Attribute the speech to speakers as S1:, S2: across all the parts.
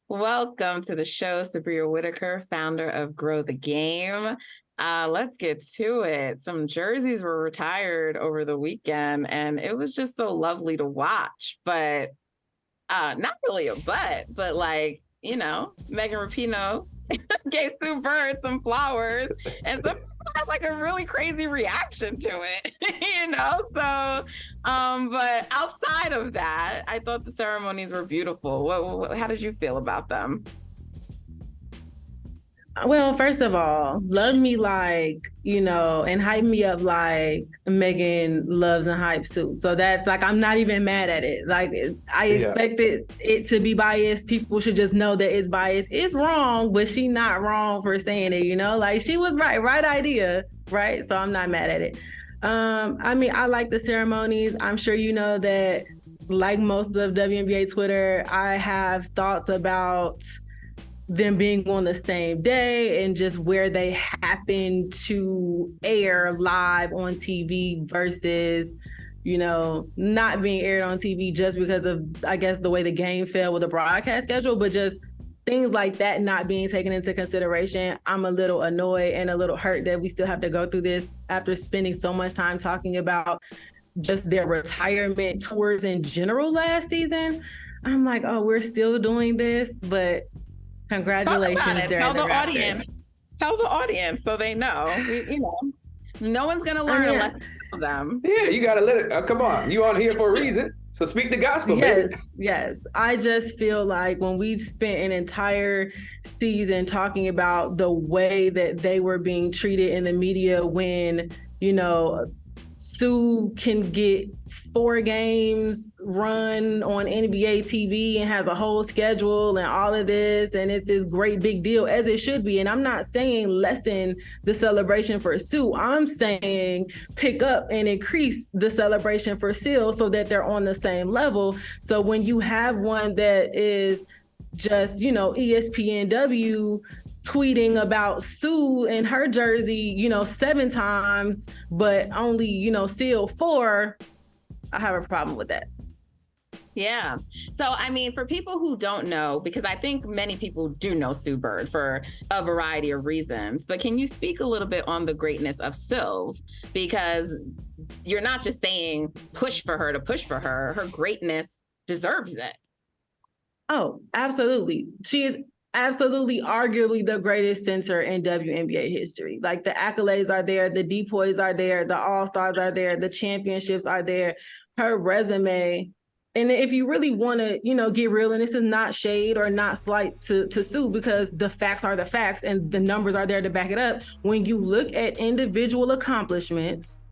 S1: Welcome to the show, Subria Whitaker, founder of Grow the Game. Let's get to it. Some jerseys were retired over the weekend, and it was just so lovely to watch. But not really but like, Megan Rapinoe gave Sue Bird some flowers, and some people had like a really crazy reaction to it, So, but outside of that, I thought the ceremonies were beautiful. How did you feel about them?
S2: Well, first of all, love me and hype me up like Megan loves and hype Sue. So that's like, I'm not even mad at it. Like, I expected it to be biased. People should just know that it's biased. It's wrong, but she not wrong for saying it, Like, she was right idea, right? So I'm not mad at it. I like the ceremonies. I'm sure you know that, like most of WNBA Twitter, I have thoughts about them being on the same day and just where they happen to air live on TV versus, not being aired on TV just because of, I guess, the way the game fell with the broadcast schedule, but just things like that not being taken into consideration. I'm a little annoyed and a little hurt that we still have to go through this after spending so much time talking about just their retirement tours in general last season. I'm like, oh, we're still doing this, but congratulations.
S1: Tell the audience so they know. No one's going to learn unless you tell them.
S3: Yeah, you got to let it. Come on. You on here for a reason. So speak the gospel,
S2: baby.
S3: Yes.
S2: Yes. I just feel like when we spent an entire season talking about the way that they were being treated in the media when, Sue can get 4 games run on NBA TV and has a whole schedule and all of this, and it's this great big deal, as it should be. And I'm not saying lessen the celebration for Sue. I'm saying pick up and increase the celebration for Sil so that they're on the same level. So when you have one that is just, ESPNW tweeting about Sue and her jersey, 7 times, but only, Seal 4, I have a problem with that.
S1: Yeah. So, for people who don't know, because I think many people do know Sue Bird for a variety of reasons, but can you speak a little bit on the greatness of Sylv? Because you're not just saying push for her to push for her. Her greatness deserves it.
S2: Oh, absolutely. She is absolutely arguably the greatest center in WNBA history. Like, the accolades are there, the depoys are there, the all-stars are there, the championships are there, her resume. And if you really want to, get real, and this is not shade or not slight to Sue, because the facts are the facts and the numbers are there to back it up. When you look at individual accomplishments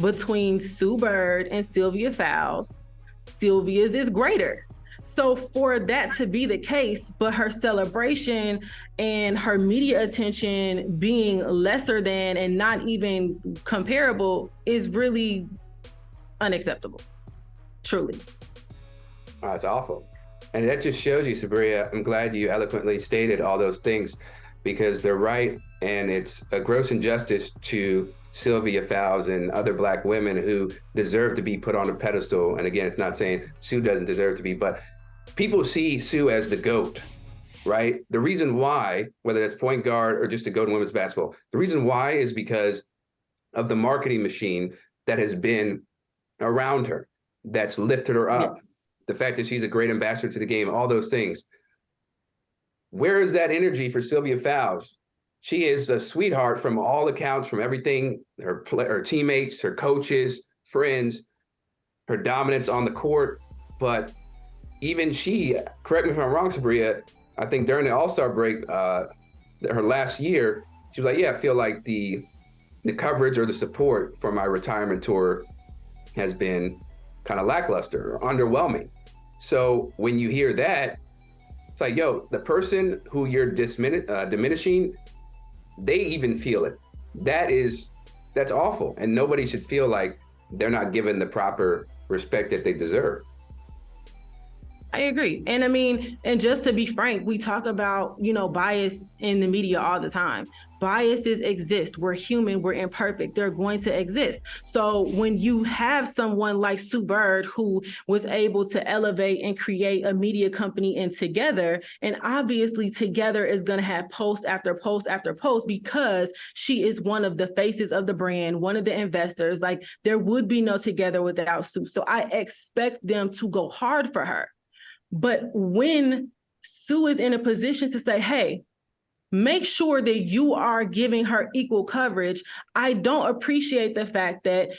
S2: between Sue Bird and Sylvia Fowles, Sylvia's is greater. So for that to be the case, but her celebration and her media attention being lesser than and not even comparable is really unacceptable. Truly.
S3: Oh, that's awful. And that just shows you, Subria, I'm glad you eloquently stated all those things, because they're right. And it's a gross injustice to Sylvia Fowles and other Black women who deserve to be put on a pedestal. And again, it's not saying Sue doesn't deserve to be, but people see Sue as the GOAT, right? The reason why, whether that's point guard or just the GOAT in women's basketball, the reason why is because of the marketing machine that has been around her, that's lifted her up. Yes. The fact that she's a great ambassador to the game, all those things. Where is that energy for Sylvia Fowles? She is a sweetheart from all accounts, from everything, her teammates, her coaches, friends, her dominance on the court. But even she, correct me if I'm wrong, Subria, I think during the All-Star break, her last year, she was like, yeah, I feel like the coverage or the support for my retirement tour has been kind of lackluster or underwhelming. So when you hear that, it's like, yo, the person who you're diminishing, they even feel it. That's awful. And nobody should feel like they're not given the proper respect that they deserve.
S2: I agree. And I mean, and just to be frank, we talk about, bias in the media all the time. Biases exist. We're human. We're imperfect. They're going to exist. So when you have someone like Sue Bird, who was able to elevate and create a media company and Together, and obviously Together is going to have post after post after post because she is one of the faces of the brand, one of the investors, like there would be no Together without Sue. So I expect them to go hard for her. But when Sue is in a position to say, hey, make sure that you are giving her equal coverage, I don't appreciate the fact that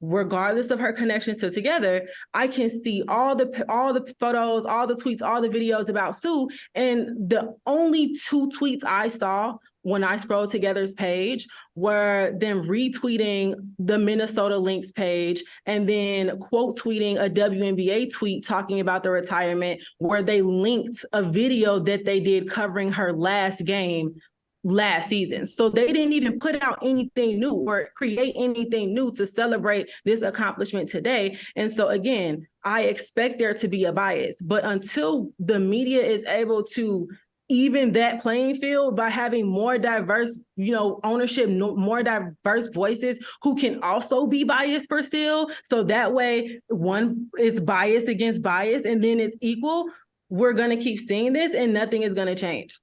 S2: regardless of her connections to Together, I can see all the photos, all the tweets, all the videos about Sue. And the only 2 tweets I saw when I scrolled Together's page were them retweeting the Minnesota Lynx page and then quote tweeting a WNBA tweet talking about the retirement, where they linked a video that they did covering her last game last season. So they didn't even put out anything new or create anything new to celebrate this accomplishment today. And so again, I expect there to be a bias, but until the media is able to even that playing field by having more diverse, ownership, more diverse voices who can also be biased for still. So that way, one, it's bias against bias, and then it's equal. We're going to keep seeing this and nothing is going to change.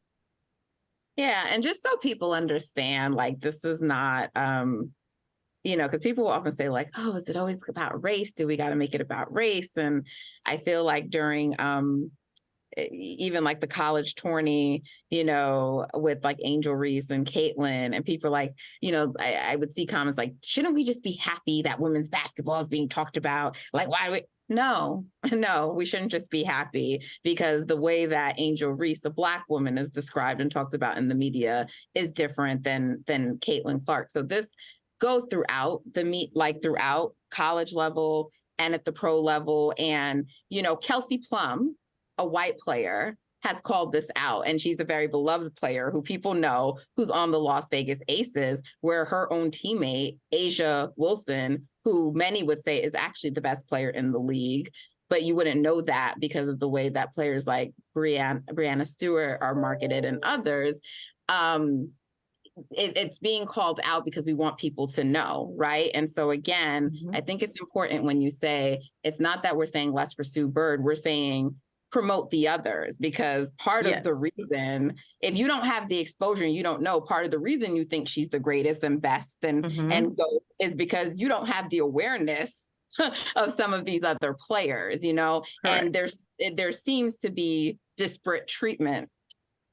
S1: Yeah. And just so people understand, like, this is not, because people will often say like, oh, is it always about race? Do we got to make it about race? And I feel like during, even like the college tourney, with like Angel Reese and Caitlin, and people like, I would see comments like, shouldn't we just be happy that women's basketball is being talked about? Like, why do we? No, we shouldn't just be happy, because the way that Angel Reese, a Black woman, is described and talked about in the media is different than Caitlin Clark. So this goes throughout throughout college level and at the pro level. And, Kelsey Plum, a white player, has called this out, and she's a very beloved player who people know, who's on the Las Vegas Aces, where her own teammate, Asia Wilson, who many would say is actually the best player in the league, but you wouldn't know that because of the way that players like Brianna Stewart are marketed and others. It's being called out because we want people to know, right? And so again, I think it's important when you say, it's not that we're saying less for Sue Bird, we're saying promote the others, because part of the reason, if you don't have the exposure and you don't know, part of the reason you think she's the greatest and best and go is because you don't have the awareness of some of these other players, and there seems to be disparate treatment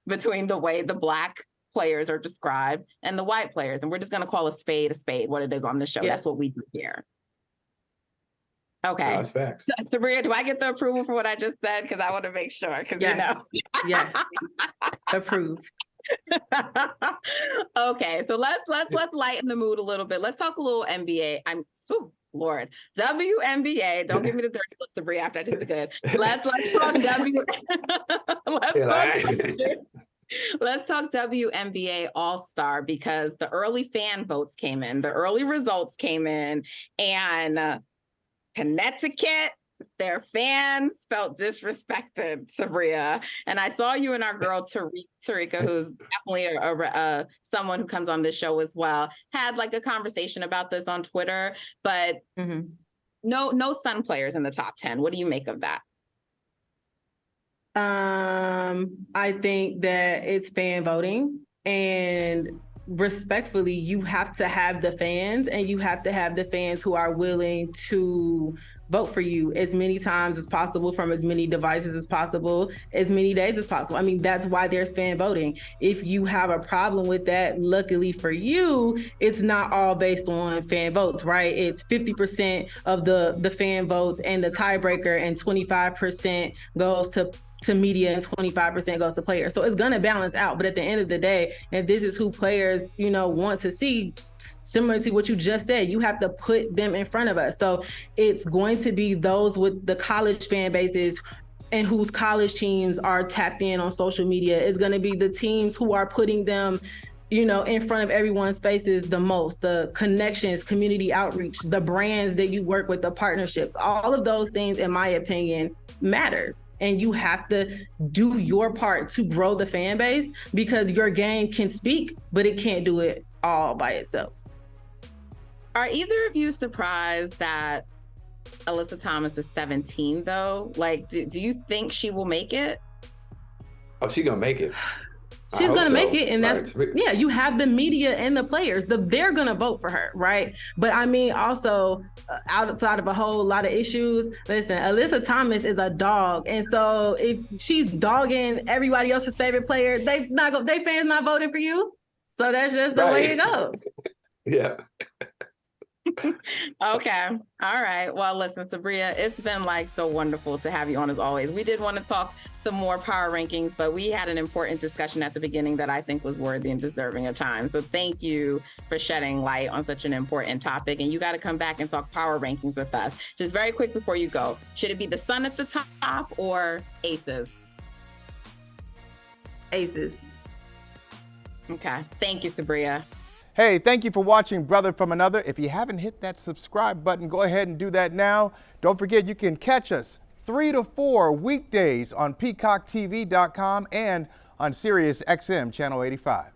S1: between the way the Black players are described and the white players. And we're just going to call a spade what it is on the show. Yes. That's what we do here. Okay.
S3: No, that's facts.
S1: Subria, do I get the approval for what I just said? Because I want to make sure.
S2: Yes. Yes. Approved.
S1: Okay, so let's lighten the mood a little bit. Let's talk a little NBA. Lord, WNBA. Don't give me the dirty look, Subria, after I just good. Let's talk WNBA All-Star, because the early fan votes came in, the early results came in, and Connecticut, their fans felt disrespected, Subria. And I saw you and our girl Tarika, who's definitely someone who comes on this show as well, had like a conversation about this on Twitter. But no Sun players in the top 10. What do you make of that?
S2: I think that it's fan voting, and respectfully, you have to have the fans, and you have to have the fans who are willing to vote for you as many times as possible, from as many devices as possible, as many days as possible. I mean, that's why there's fan voting. If you have a problem with that, luckily for you, it's not all based on fan votes, right? It's 50% of the fan votes and the tiebreaker, and 25% goes to media and 25% goes to players. So it's going to balance out. But at the end of the day, and this is who players, want to see, similar to what you just said, you have to put them in front of us. So it's going to be those with the college fan bases and whose college teams are tapped in on social media. It's going to be the teams who are putting them in front of everyone's faces the most, the connections, community outreach, the brands that you work with, the partnerships, all of those things, in my opinion, matters. and you have to do your part to grow the fan base, because your game can speak, but it can't do it all by itself.
S1: Are either of you surprised that Alyssa Thomas is 17 though? Like, do you think she will make it?
S3: Oh, she's gonna make it.
S2: She's gonna make it, and that's yeah. You have the media and the players; they're gonna vote for her, right? But I mean, also outside of a whole lot of issues, listen, Alyssa Thomas is a dog, and so if she's dogging everybody else's favorite player, they fans not voting for you. So that's just the way it goes.
S3: Yeah.
S1: Okay. All right. Well, listen, Subria, it's been like so wonderful to have you on as always. We did want to talk some more power rankings, but we had an important discussion at the beginning that I think was worthy and deserving of time. So thank you for shedding light on such an important topic. And you got to come back and talk power rankings with us. Just very quick before you go, should it be the Sun at the top or Aces?
S2: Aces.
S1: Okay. Thank you, Subria.
S4: Hey, thank you for watching Brother from Another. If you haven't hit that subscribe button, go ahead and do that now. Don't forget, you can catch us 3 to 4 weekdays on PeacockTV.com and on Sirius XM Channel 85.